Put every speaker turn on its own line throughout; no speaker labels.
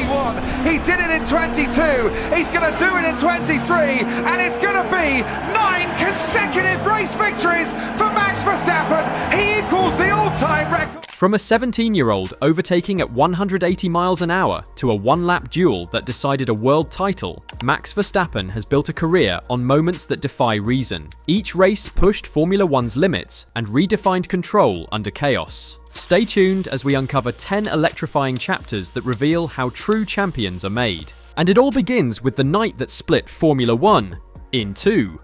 21. He did it in 22. He's going to do it in 23. And it's going to be 9 consecutive race victories for Max Verstappen. He equals the all-time record.
From a 17-year-old overtaking at 180 miles an hour to a one-lap duel that decided a world title, Max Verstappen has built a career on moments that defy reason. Each race pushed Formula One's limits and redefined control under chaos. Stay tuned as we uncover 10 electrifying chapters that reveal how true champions are made. And it all begins with the night that split Formula One in two.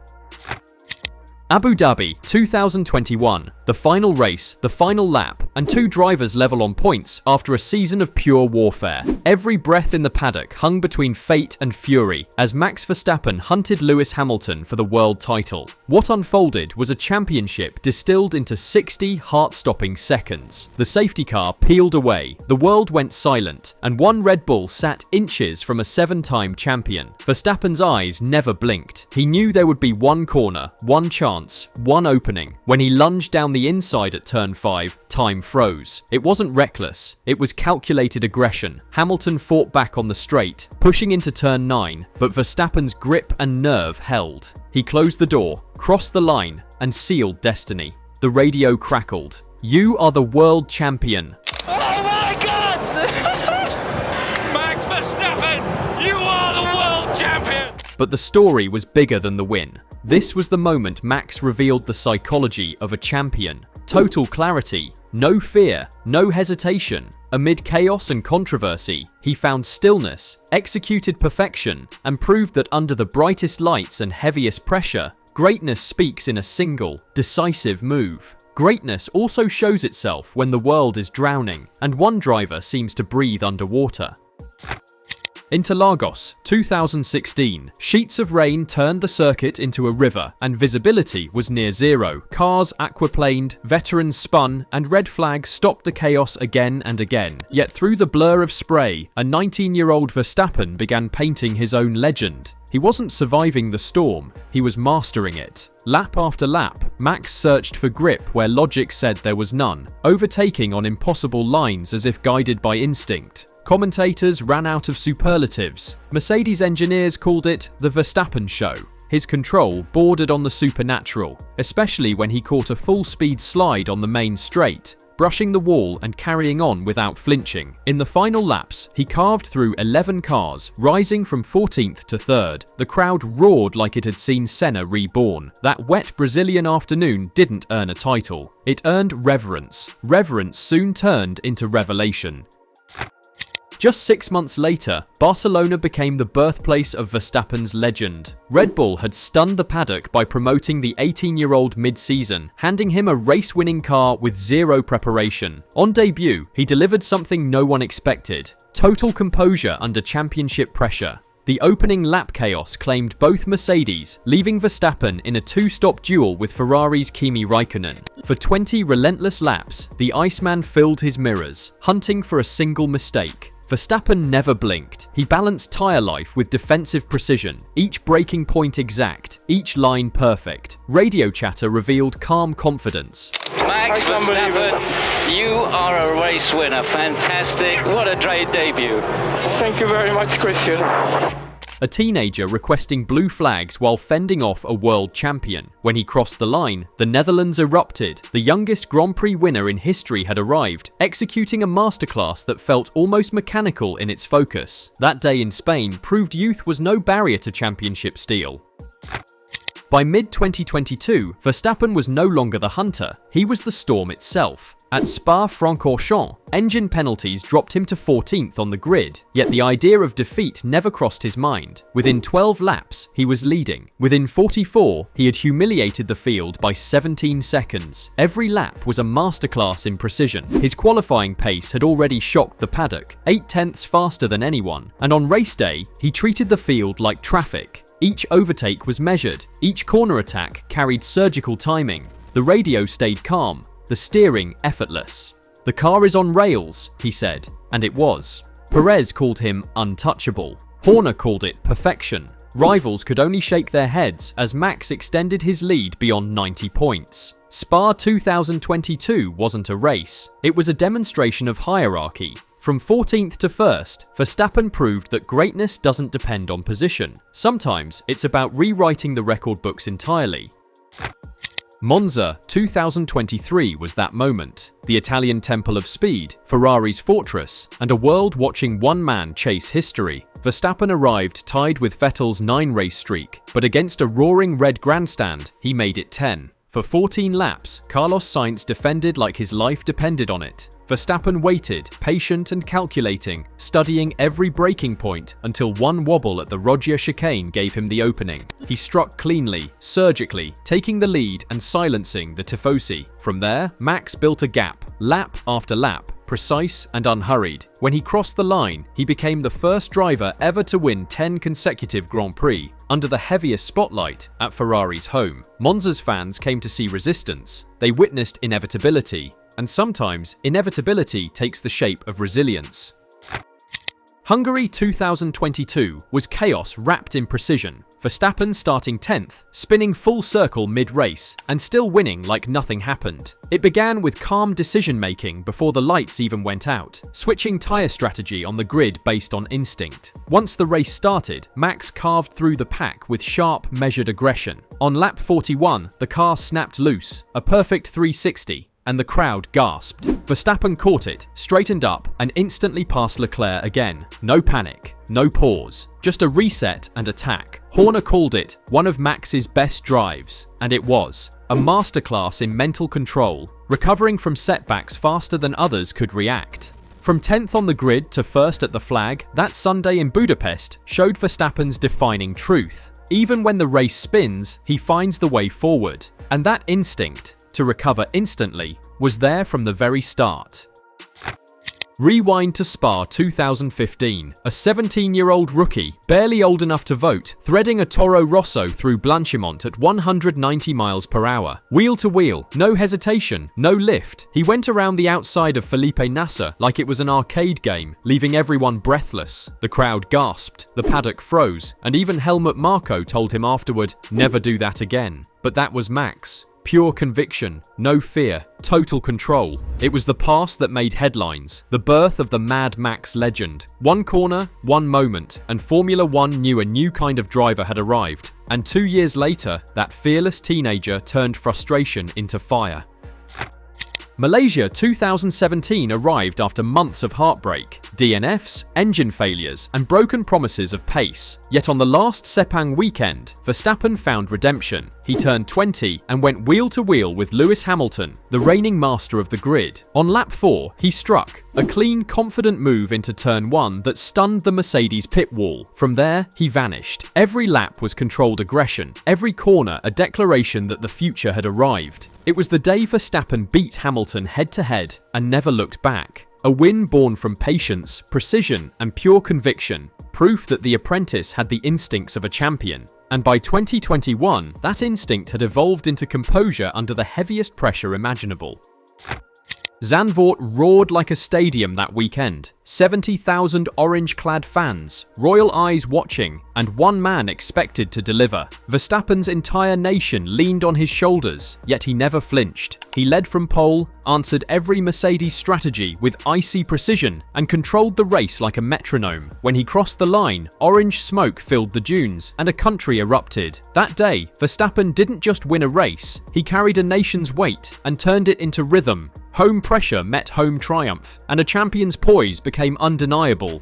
Abu Dhabi 2021, the final race, the final lap, and 2 drivers level on points after a season of pure warfare. Every breath in the paddock hung between fate and fury as Max Verstappen hunted Lewis Hamilton for the world title. What unfolded was a championship distilled into 60 heart-stopping seconds. The safety car peeled away, the world went silent, and one Red Bull sat inches from a 7-time champion. Verstappen's eyes never blinked. He knew there would be one corner, one chance, one opening. When he lunged down the inside at turn 5, time froze. It wasn't reckless, it was calculated aggression. Hamilton fought back on the straight, pushing into turn 9, but Verstappen's grip and nerve held. He closed the door, crossed the line, and sealed destiny. The radio crackled. "You are the world champion."
Oh my God! Max Verstappen, you are the world champion!
But the story was bigger than the win. This was the moment Max revealed the psychology of a champion. Total clarity, no fear, no hesitation. Amid chaos and controversy, he found stillness, executed perfection, and proved that under the brightest lights and heaviest pressure, greatness speaks in a single, decisive move. Greatness also shows itself when the world is drowning, and one driver seems to breathe underwater. Interlagos 2016. Sheets of rain turned the circuit into a river, and visibility was near zero. Cars aquaplaned, veterans spun, and red flags stopped the chaos again and again. Yet through the blur of spray, a 19-year-old Verstappen began painting his own legend. He wasn't surviving the storm, he was mastering it. Lap after lap, Max searched for grip where logic said there was none, overtaking on impossible lines as if guided by instinct. Commentators ran out of superlatives. Mercedes engineers called it the Verstappen show. His control bordered on the supernatural, especially when he caught a full-speed slide on the main straight, brushing the wall and carrying on without flinching. In the final laps, he carved through 11 cars, rising from 14th to 3rd. The crowd roared like it had seen Senna reborn. That wet Brazilian afternoon didn't earn a title. It earned reverence. Reverence soon turned into revelation. Just 6 months later, Barcelona became the birthplace of Verstappen's legend. Red Bull had stunned the paddock by promoting the 18-year-old mid-season, handing him a race-winning car with zero preparation. On debut, he delivered something no one expected: total composure under championship pressure. The opening lap chaos claimed both Mercedes, leaving Verstappen in a 2-stop duel with Ferrari's Kimi Raikkonen. For 20 relentless laps, the Iceman filled his mirrors, hunting for a single mistake. Verstappen never blinked. He balanced tyre life with defensive precision, each braking point exact, each line perfect. Radio chatter revealed calm confidence.
Max Verstappen, you are a race winner. Fantastic. What a great debut.
Thank you very much, Christian.
A teenager requesting blue flags while fending off a world champion. When he crossed the line, the Netherlands erupted. The youngest Grand Prix winner in history had arrived, executing a masterclass that felt almost mechanical in its focus. That day in Spain proved youth was no barrier to championship steel. By mid-2022, Verstappen was no longer the hunter, he was the storm itself. At Spa-Francorchamps, engine penalties dropped him to 14th on the grid, yet the idea of defeat never crossed his mind. Within 12 laps, he was leading. Within 44, he had humiliated the field by 17 seconds. Every lap was a masterclass in precision. His qualifying pace had already shocked the paddock, 8 tenths faster than anyone, and on race day, he treated the field like traffic. Each overtake was measured, each corner attack carried surgical timing. The radio stayed calm, the steering effortless. "The car is on rails," he said, and it was. Perez called him untouchable. Horner called it perfection. Rivals could only shake their heads as Max extended his lead beyond 90 points. Spa 2022 wasn't a race, it was a demonstration of hierarchy. From 14th to 1st, Verstappen proved that greatness doesn't depend on position. Sometimes it's about rewriting the record books entirely. Monza 2023 was that moment. The Italian temple of speed, Ferrari's fortress, and a world watching one man chase history. Verstappen arrived tied with Vettel's 9-race streak, but against a roaring red grandstand, he made it 10. For 14 laps, Carlos Sainz defended like his life depended on it. Verstappen waited, patient and calculating, studying every braking point until one wobble at the Rogia chicane gave him the opening. He struck cleanly, surgically, taking the lead and silencing the Tifosi. From there, Max built a gap, lap after lap, precise and unhurried. When he crossed the line, he became the first driver ever to win 10 consecutive Grand Prix, under the heaviest spotlight at Ferrari's home. Monza's fans came to see resistance. They witnessed inevitability. And sometimes, inevitability takes the shape of resilience. Hungary 2022 was chaos wrapped in precision. Verstappen starting 10th, spinning full circle mid-race, and still winning like nothing happened. It began with calm decision-making before the lights even went out, switching tyre strategy on the grid based on instinct. Once the race started, Max carved through the pack with sharp, measured aggression. On lap 41, the car snapped loose, a perfect 360. And the crowd gasped. Verstappen caught it, straightened up, and instantly passed Leclerc again. No panic, no pause, just a reset and attack. Horner called it one of Max's best drives, and it was. A masterclass in mental control, recovering from setbacks faster than others could react. From 10th on the grid to 1st at the flag, that Sunday in Budapest showed Verstappen's defining truth. Even when the race spins, he finds the way forward, and that instinct to recover instantly was there from the very start. Rewind to Spa 2015. A 17-year-old rookie, barely old enough to vote, threading a Toro Rosso through Blanchimont at 190 miles per hour. Wheel to wheel, no hesitation, no lift. He went around the outside of Felipe Nasser like it was an arcade game, leaving everyone breathless. The crowd gasped, the paddock froze, and even Helmut Marko told him afterward, "Never do that again." But that was Max. Pure conviction, no fear, total control. It was the pass that made headlines, the birth of the Mad Max legend. One corner, one moment, and Formula One knew a new kind of driver had arrived. And 2 years later, that fearless teenager turned frustration into fire. Malaysia 2017 arrived after months of heartbreak, DNFs, engine failures, and broken promises of pace. Yet on the last Sepang weekend, Verstappen found redemption. He turned 20 and went wheel to wheel with Lewis Hamilton, the reigning master of the grid. On lap 4, he struck a clean, confident move into turn 1 that stunned the Mercedes pit wall. From there, he vanished. Every lap was controlled aggression, every corner a declaration that the future had arrived. It was the day Verstappen beat Hamilton head-to-head and never looked back. A win born from patience, precision, and pure conviction. Proof that the apprentice had the instincts of a champion. And by 2021, that instinct had evolved into composure under the heaviest pressure imaginable. Zandvoort roared like a stadium that weekend. 70,000 orange-clad fans, royal eyes watching, and one man expected to deliver. Verstappen's entire nation leaned on his shoulders, yet he never flinched. He led from pole, answered every Mercedes strategy with icy precision, and controlled the race like a metronome. When he crossed the line, orange smoke filled the dunes, and a country erupted. That day, Verstappen didn't just win a race, he carried a nation's weight and turned it into rhythm. Home pressure met home triumph, and a champion's poise became undeniable.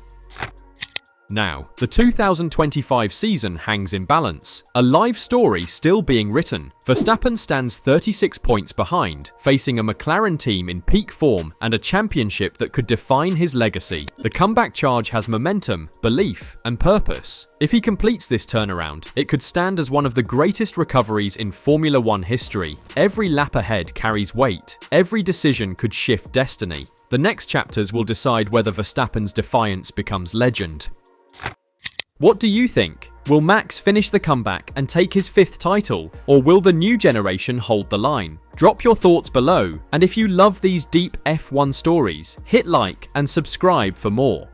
Now, the 2025 season hangs in balance, a live story still being written. Verstappen stands 36 points behind, facing a McLaren team in peak form and a championship that could define his legacy. The comeback charge has momentum, belief, and purpose. If he completes this turnaround, it could stand as one of the greatest recoveries in Formula One history. Every lap ahead carries weight. Every decision could shift destiny. The next chapters will decide whether Verstappen's defiance becomes legend. What do you think? Will Max finish the comeback and take his 5th title, or will the new generation hold the line? Drop your thoughts below, and if you love these deep F1 stories, hit like and subscribe for more.